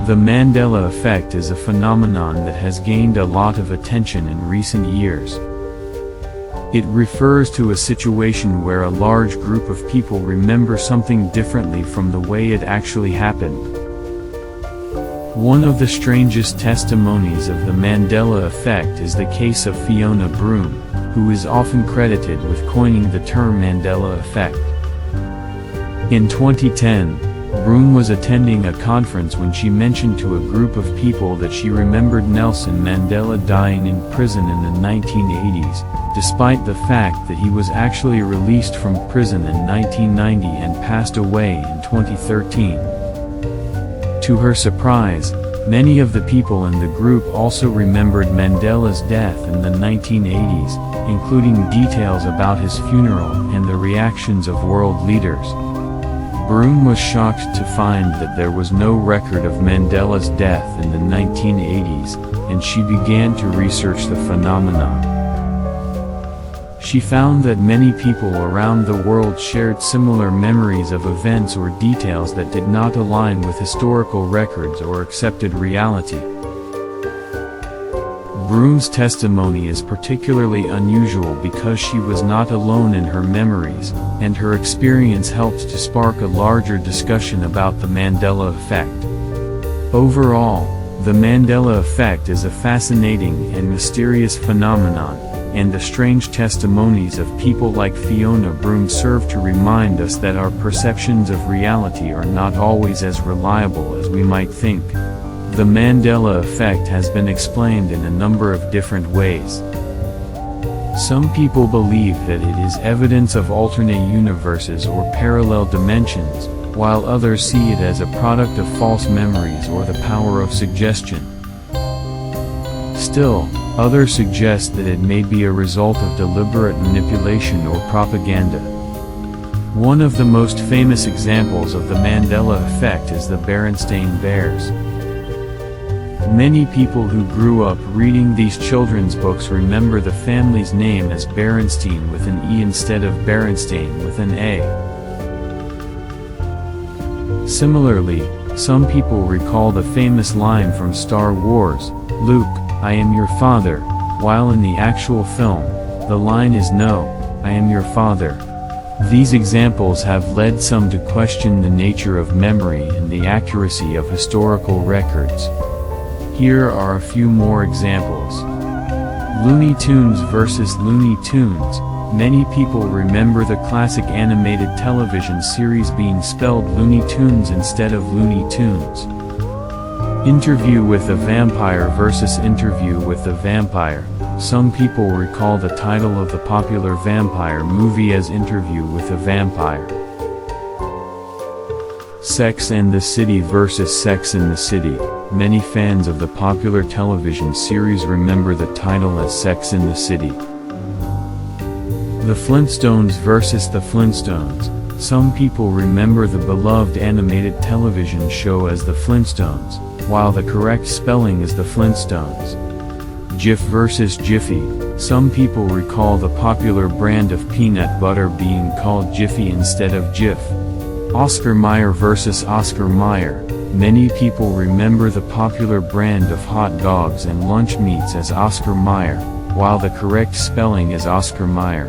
The Mandela Effect is a phenomenon that has gained a lot of attention in recent years. It refers to a situation where a large group of people remember something differently from the way it actually happened. One of the strangest testimonies of the Mandela Effect is the case of Fiona Broome, who is often credited with coining the term Mandela Effect. In 2010, Broome was attending a conference when she mentioned to a group of people that she remembered Nelson Mandela dying in prison in the 1980s, despite the fact that he was actually released from prison in 1990 and passed away in 2013. To her surprise, many of the people in the group also remembered Mandela's death in the 1980s, including details about his funeral and the reactions of world leaders. Broome was shocked to find that there was no record of Mandela's death in the 1980s, and she began to research the phenomenon. She found that many people around the world shared similar memories of events or details that did not align with historical records or accepted reality. Broome's testimony is particularly unusual because she was not alone in her memories, and her experience helped to spark a larger discussion about the Mandela Effect. Overall, the Mandela Effect is a fascinating and mysterious phenomenon, and the strange testimonies of people like Fiona Broome serve to remind us that our perceptions of reality are not always as reliable as we might think. The Mandela Effect has been explained in a number of different ways. Some people believe that it is evidence of alternate universes or parallel dimensions, while others see it as a product of false memories or the power of suggestion. Still, others suggest that it may be a result of deliberate manipulation or propaganda. One of the most famous examples of the Mandela Effect is the Berenstain Bears. Many people who grew up reading these children's books remember the family's name as Berenstein with an E instead of Berenstain with an A. Similarly, some people recall the famous line from Star Wars, "Luke, I am your father," while in the actual film, the line is "No, I am your father." These examples have led some to question the nature of memory and the accuracy of historical records. Here are a few more examples. Looney Tunes versus Looney Tunes. Many people remember the classic animated television series being spelled Looney Tunes instead of Looney Tunes. Interview with a Vampire versus Interview with a Vampire. Some people recall the title of the popular vampire movie as Interview with a Vampire. Sex and the City versus Sex in the City. Many fans of the popular television series remember the title as Sex in the City. The Flintstones versus the Flintstones. Some people remember the beloved animated television show as the Flintstones, while the correct spelling is the Flintstones. Jif versus Jiffy. Some people recall the popular brand of peanut butter being called Jiffy instead of Jif. Oscar Mayer versus Oscar Mayer. Many people remember the popular brand of hot dogs and lunch meats as Oscar Mayer, while the correct spelling is Oscar Mayer.